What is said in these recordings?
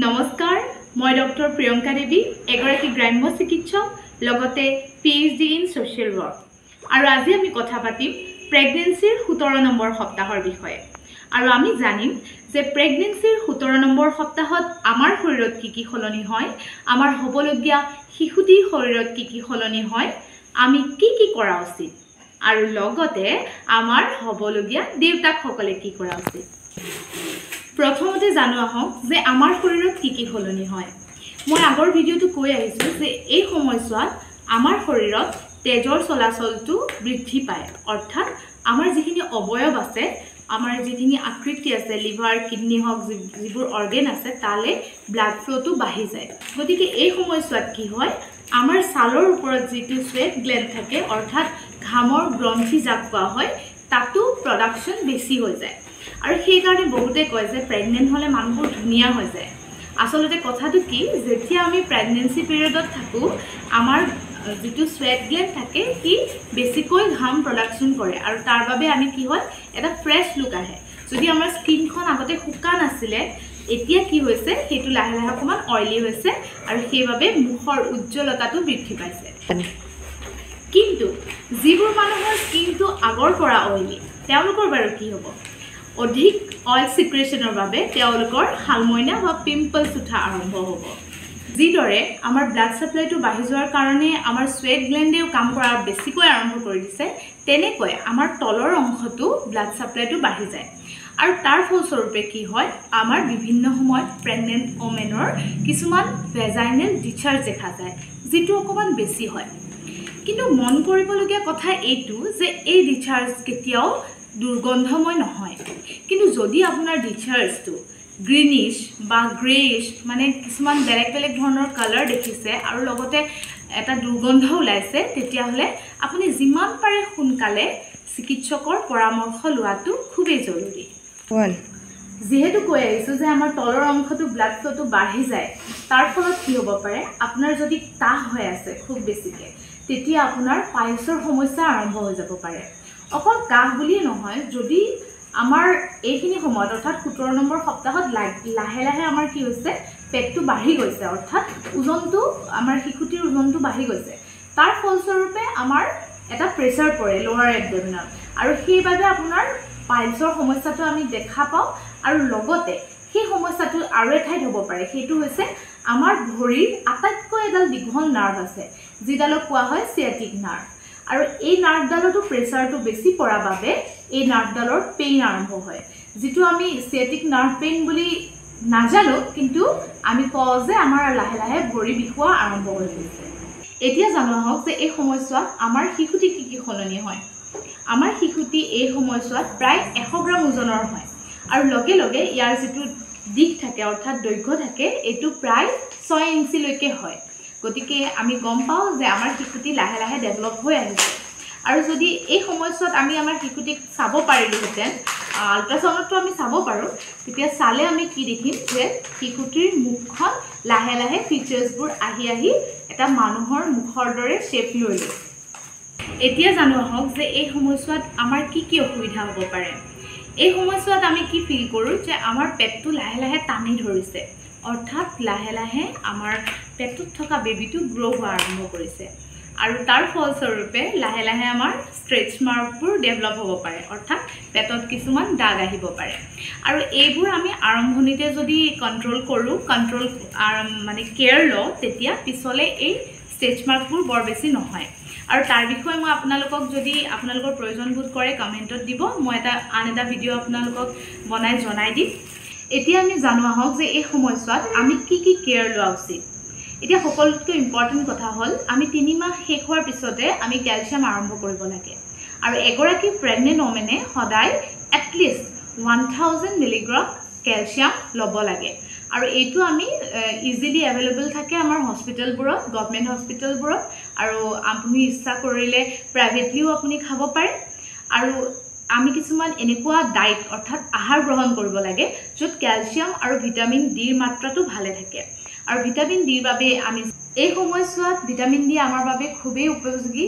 নমস্কাৰ মই ডক্টৰ প্ৰিয়ংকা দেৱী এগৰাকী গ্ৰাম্য চিকিৎসক লগতে PhD ইন সোশ্যাল ওয়াৰ্ক আৰু আজি আমি কথা পাতিম প্ৰেগনেন্সিৰ 17 নম্বৰ সপ্তাহৰ বিষয়ে আৰু আমি জানিম যে প্ৰেগনেন্সিৰ 17 নম্বৰ সপ্তাহত আমাৰ শৰীৰত কি সলনি হয় আমাৰ হবলগীয়া শিশুটিৰ শৰীৰত কি সলনি হয় আমি কি কৰা উচিত আৰু লগতে আমাৰ হবলগীয়া দেউতাকসকলে কি কৰা উচিত প্ৰথমতে জানো আহক যে আমাৰ শৰীৰত কি সলনি হয় মই আগৰ ভিডিওটো কৈ আহিছো যে এই সময়ছোৱাত আমাৰ শৰীৰত তেজৰ চলাচলটো বৃদ্ধি পায় অৰ্থাৎ আমাৰ যিখিনি অবয়ব আছে আমাৰ যিখিনি আকৃতি আছে লিভাৰ কিডনি হক যিবোৰ অৰ্গান আছে তালে ব্লাড ফ্লোটো বাঢ়ি যায় গতিকে এই সময়ছোৱাত কি হয় আমাৰ ছালৰ ওপৰত যিটো স্বেট গ্ল্যান্ড থাকে অৰ্থাৎ ঘামৰ গ্ৰন্থি যাক কোৱা হয় তাতো প্ৰডাকশন বেছি হৈ যায় আৰু সেই কাৰণে বহুতে কয় যে প্ৰেগনেন্ট হলে মানুহবোৰ ধুনিয়া হৈ যায় আসলতে কথাটো কি যেতিয়া আমি প্ৰেগনেন্সি পিৰিয়ডত থাকো আমাৰ যেটো স্বেট গ্ল্যান্ড থাকে কি বেছিকৈ ঘাম প্ৰডাকশন কৰে আৰু তাৰ বাবে আমি কি হয় এটা ফ্ৰেশ লুক আহে যদি আমাৰ স্কিনখন আগতে শুকান আছিল এতিয়া কি হৈছে হেতু লাহে লাহে অকমান অইলি হৈছে আৰু সেইভাবে মুখৰ উজ্জ্বলতাটো বৃদ্ধি পাইছে কিন্তু যিবোৰ মানুহৰ স্কিনটো আগৰ পৰা অইলি তেওঁলোকৰ বাৰু কি হ'ব অধিক অইল সিক্ৰেশনৰ বাবে তেওঁলোকৰ হালমইনা বা পিম্পলস উঠা আৰম্ভ হ'ব যিদৰে আমাৰ ব্লাড সাপ্লাইটো বাঢ়ি যোৱাৰ কাৰণে আমাৰ স্বেট গ্ল্যান্ডেও কাম কৰা বেছিকৈ আৰম্ভ কৰি দিছে তেনেকৈ আমাৰ তলৰ অংশটো ব্লাড সাপ্লাইটো বাঢ়ি যায় আৰু তাৰ ফলস্বৰূপে কি হয় আমাৰ বিভিন্ন সময়ত প্ৰেগনেন্ট ওমেনৰ কিছুমান ভেজাইনেল ডিসচাৰ্জ দেখা যায় যেটো অকমান বেছি হয় কিন্তু মন কৰিবলগীয়া কথা এইটো যে এই ডিসচাৰ্জ কেতিয়াও দুৰ্গন্ধময় নহয় কিন্তু যদি আপোনাৰ ডিসচাৰ্জটো গ্ৰীনিশ বা গ্ৰেইশ মানে কিছুমান বেলেগ ধৰণৰ কালাৰ দেখিছে আৰু লগতে এটা দুৰ্গন্ধ ওলাইছে তেতিয়া হলে আপুনি যিমান পাৰে সোনকালে চিকিৎসকৰ পৰামৰ্শ লোৱাটো খুবেই জৰুৰী যেহেতু কৈ আহিছো যে আমাৰ তলৰ অংশটো ব্লাড ফ্লোটো বাঢ়ি যায় তাৰ ফলত কি হ'ব পাৰে আপোনাৰ যদি কাহ হৈ আছে খুব বেছিকে তেতিয়া আপোনাৰ পাইলছৰ সমস্যা আৰম্ভ হৈ যাব পাৰে অকল কাহ বুলি নহয় যদি আমাৰ এইখিনি সময়ত অৰ্থাৎ 17 নম্বৰ সপ্তাহত লাহে লাহে আমাৰ কি হৈছে পেটটো বাঢ়ি গৈছে অৰ্থাৎ ওজনটো আমাৰ শিশুটিৰ ওজনটো বাঢ়ি গৈছে তাৰ ফলস্বৰূপে আমাৰ এটা প্ৰেছাৰ পৰে লোৱাৰ এবডোমিনাল আৰু সেইভাবে আপোনাৰ পাইলছৰ সমস্যাটো আমি দেখা পাও আৰু লগতে সেই সমস্যাটো আৰু এঠাইত হ'ব পাৰে সেইটো হৈছে আমাৰ ভৰিৰ আটাইতকৈ এডাল দীঘল নাৰ্ভ আছে যিডালক কোৱা হয় সিয়াটিক নাৰ্ভ আৰু এই নাৰ্ভডালটো প্ৰেছাৰটো বেছি পৰাৰ বাবে এই নাৰ্ভডালৰ পেইন আৰম্ভ হয় যেটো আমি সিয়াটিক নাৰ্ভ পেইন বুলি নাজানো কিন্তু আমি কওঁ যে আমাৰ লাহে লাহে ভৰি বিষোৱা আৰম্ভ হৈ গৈছে এতিয়া জানো হওক যে এই সময়ছোৱাত আমাৰ শিশুটি কি সলনি হয় আমাৰ শিশুটি এই সময়ছোৱাত প্ৰায় 100 গ্ৰাম ওজনৰ হয় আৰু লগে লগে ইয়াৰ যেটো দিক থাকে অৰ্থাৎ দৈৰ্ঘ্য থাকে এটো প্ৰায় 6 ইঞ্চি লৈকে হয় গতিকে আমি গম পাও যে আমাৰ শিশুটি লাহে লাহে ডেভেলপ হৈ আহিছে আৰু যদি এই সময়ছোৱাত আমি আমাৰ শিশুটিক চাব পাৰিলোহেঁতেন আল্ট্ৰাসাউণ্ডটো আমি চাব পাৰো তেতিয়া চালে আমি কি দেখিম যে শিশুটিৰ মুখখন লাহে লাহে ফিচাৰ্ছবোৰ আহি এটা মানুহৰ মুখৰ দৰে শেপ লৈ লৈছে এতিয়া জানো হওক যে এই সময়ছোৱাত আমাৰ কি অসুবিধা হ'ব পাৰে এই সময়ছোৱাত আমি কি ফিল কৰো যে আমাৰ পেটটো লাহে লাহে টানি ধৰিছে অৰ্থাৎ লাহে লাহে আমাৰ পেটত থকা বেবিটো গ্ৰো হোৱা আৰম্ভ কৰিছে আৰু তাৰ ফলস্বৰূপে লাহে লাহে আমাৰ ষ্ট্ৰেচ মাৰ্কবোৰ ডেভেলপ হ'ব পাৰে অৰ্থাৎ পেটত কিছুমান দাগ আহিব পাৰে আৰু এইবোৰ আমি আৰম্ভণিতে যদি কন্ট্ৰোল মানে কেয়াৰ লওঁ তেতিয়া পিছলে এই ষ্ট্ৰেচ মাৰ্কবোৰ বৰ বেছি নহয় আৰু তাৰ বিষয়ে মই আপোনালোকক যদি আপোনালোকৰ প্ৰয়োজন বোধ কৰে কমেন্টত দিব মই আন এটা ভিডিও আপোনালোকক বনাই জনাই দিম এতিয়া আমি জানো আহক যে এই সময়ছোৱাত আমি কি কেয়াৰ লোৱা উচিত এতিয়া সকলোতকৈ ইম্পৰ্টেন্ট কথা হল আমি 3 মাহ শেষ হোৱাৰ পিছতে আমি ক্যালসিয়াম আৰম্ভ কৰিব লাগে আৰু এগৰাকী প্ৰেগনেন্ট ওমেনে সদায় এটলিষ্ট 1000 মিলিগ্ৰাম ক্যালসিয়াম ল'ব লাগে আৰু এইটো আমি ইজিলি এভেইলেবল থাকে আমাৰ হস্পিটেলবোৰত গভৰ্নমেন্ট হস্পিটেলবোৰত আৰু আপুনি ইচ্ছা কৰিলে প্ৰাইভেটলিও আপুনি খাব পাৰে আৰু আমি কিছুমান এনেকুৱা ডায়েট অৰ্থাৎ আহাৰ গ্ৰহণ কৰিব লাগে য'ত ক্যালসিয়াম আৰু ভিটামিন ডিৰ মাত্ৰাটো ভালে থাকে আৰু ভিটামিন ডিৰ বাবে আমি এই সময়ছোৱাত ভিটামিন ডি আমাৰ বাবে খুবেই উপযোগী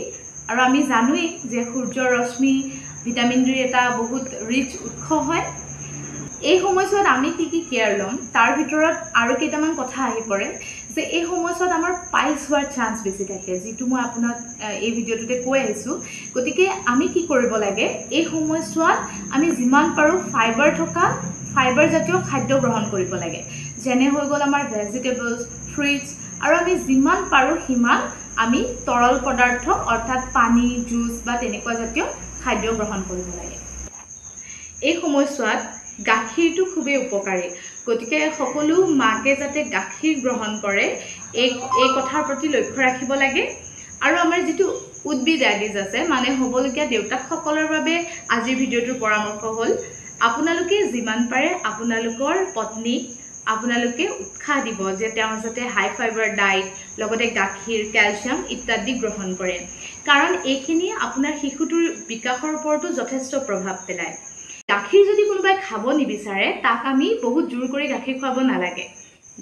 আৰু আমি জানোই যে সূৰ্যৰ ৰশ্মি ভিটামিন ডিৰ এটা বহুত ৰিচ উৎস হয় এই সময়ছোৱাত আমি কি কেয়াৰ ল'ম তাৰ ভিতৰত আৰু কেইটামান কথা আহি পৰে যে এই সময়ছোৱাত আমাৰ পাইলছ হোৱাৰ চান্স বেছি থাকে, যিটো মই আপোনাক এই ভিডিঅ'টোতে কৈ আহিছোঁ। গতিকে আমি কি কৰিব লাগে, এই সময়ছোৱাত আমি যিমান পাৰোঁ ফাইবাৰ জাতীয় খাদ্য গ্ৰহণ কৰিব লাগে, যেনে হৈ গ'ল আমাৰ ভেজিটেবলছ, ফ্ৰুইটছ, আৰু আমি যিমান পাৰোঁ সিমান আমি তৰল পদাৰ্থ অৰ্থাৎ পানী, জুচ বা তেনেকুৱা জাতীয় খাদ্য গ্ৰহণ কৰিব লাগে। এই সময়ছোৱাত গাখীৰটো খুবেই উপকাৰী, গতিকে সকলো মাকে যাতে গাখীৰ গ্ৰহণ কৰে এই কথাৰ প্ৰতি লক্ষ্য ৰাখিব লাগে। আৰু আমাৰ যিটো উদ্ভিদ ডায়েবেটিছ আছে, মানে হ'বলগীয়া দেউতাকসকলৰ বাবে আজিৰ ভিডিঅ'টোৰ পৰামৰ্শ হ'ল আপোনালোকে যিমান পাৰে আপোনালোকৰ পত্নীক আপোনালোকে উৎসাহ দিব যে তেওঁ যাতে হাই ফাইবাৰ ডায়েট, লগতে গাখীৰ, কেলছিয়াম ইত্যাদি গ্ৰহণ কৰে, কাৰণ এইখিনি আপোনাৰ শিশুটোৰ বিকাশৰ ওপৰতো যথেষ্ট প্ৰভাৱ পেলায়। গাখীৰ যদি কোনোবাই খাব নিবিচাৰে তাক আমি বহুত জোৰ কৰি গাখীৰ খুৱাব নালাগে।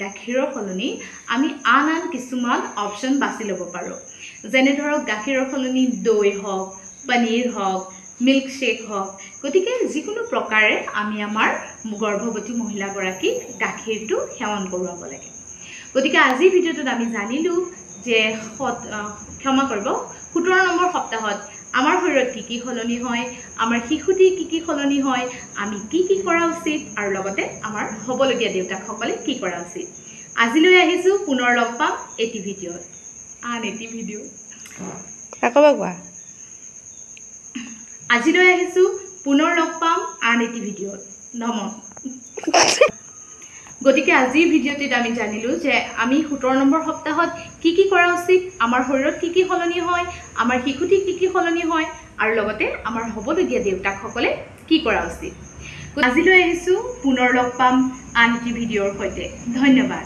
গাখীৰৰ সলনি আমি আন কিছুমান অপশ্যন বাছি ল'ব পাৰোঁ, যেনে ধৰক গাখীৰৰ সলনি দৈ হওক, পনীৰ হওক, মিল্কশ্বেক হওক। গতিকে যিকোনো প্ৰকাৰে আমি আমাৰ গৰ্ভৱতী মহিলাগৰাকীক গাখীৰটো সেৱন কৰোৱাব লাগে। গতিকে আজিৰ ভিডিঅ'টোত আমি জানিলোঁ যে 17 নম্বৰ সপ্তাহত আমাৰ শৰীৰত কি সলনি হয়, আমাৰ শিশুটি কি সলনি হয়, আমি কি কৰা উচিত, আৰু লগতে আমাৰ হ'বলগীয়া দেউতাকসকলে কি কৰা উচিত। আজিলৈ আহিছোঁ, পুনৰ লগ পাম এটি ভিডিঅ'ত, আজিলৈ আহিছোঁ, পুনৰ লগ পাম আন এটি ভিডিঅ'ত। গতিকে আজিৰ ভিডিঅ'টিত আমি জানিলোঁ যে আমি 17 নম্বৰ সপ্তাহত কি কৰা উচিত, আমাৰ শৰীৰত কি সলনি হয়, আমাৰ শিশুটি কি সলনি হয়, আৰু লগতে আমাৰ হ'বলগীয়া দেউতাকসকলে কি কৰা উচিত। আজিলৈ আহিছোঁ, পুনৰ লগ পাম আন এটি ভিডিঅ'ৰ সৈতে। ধন্যবাদ।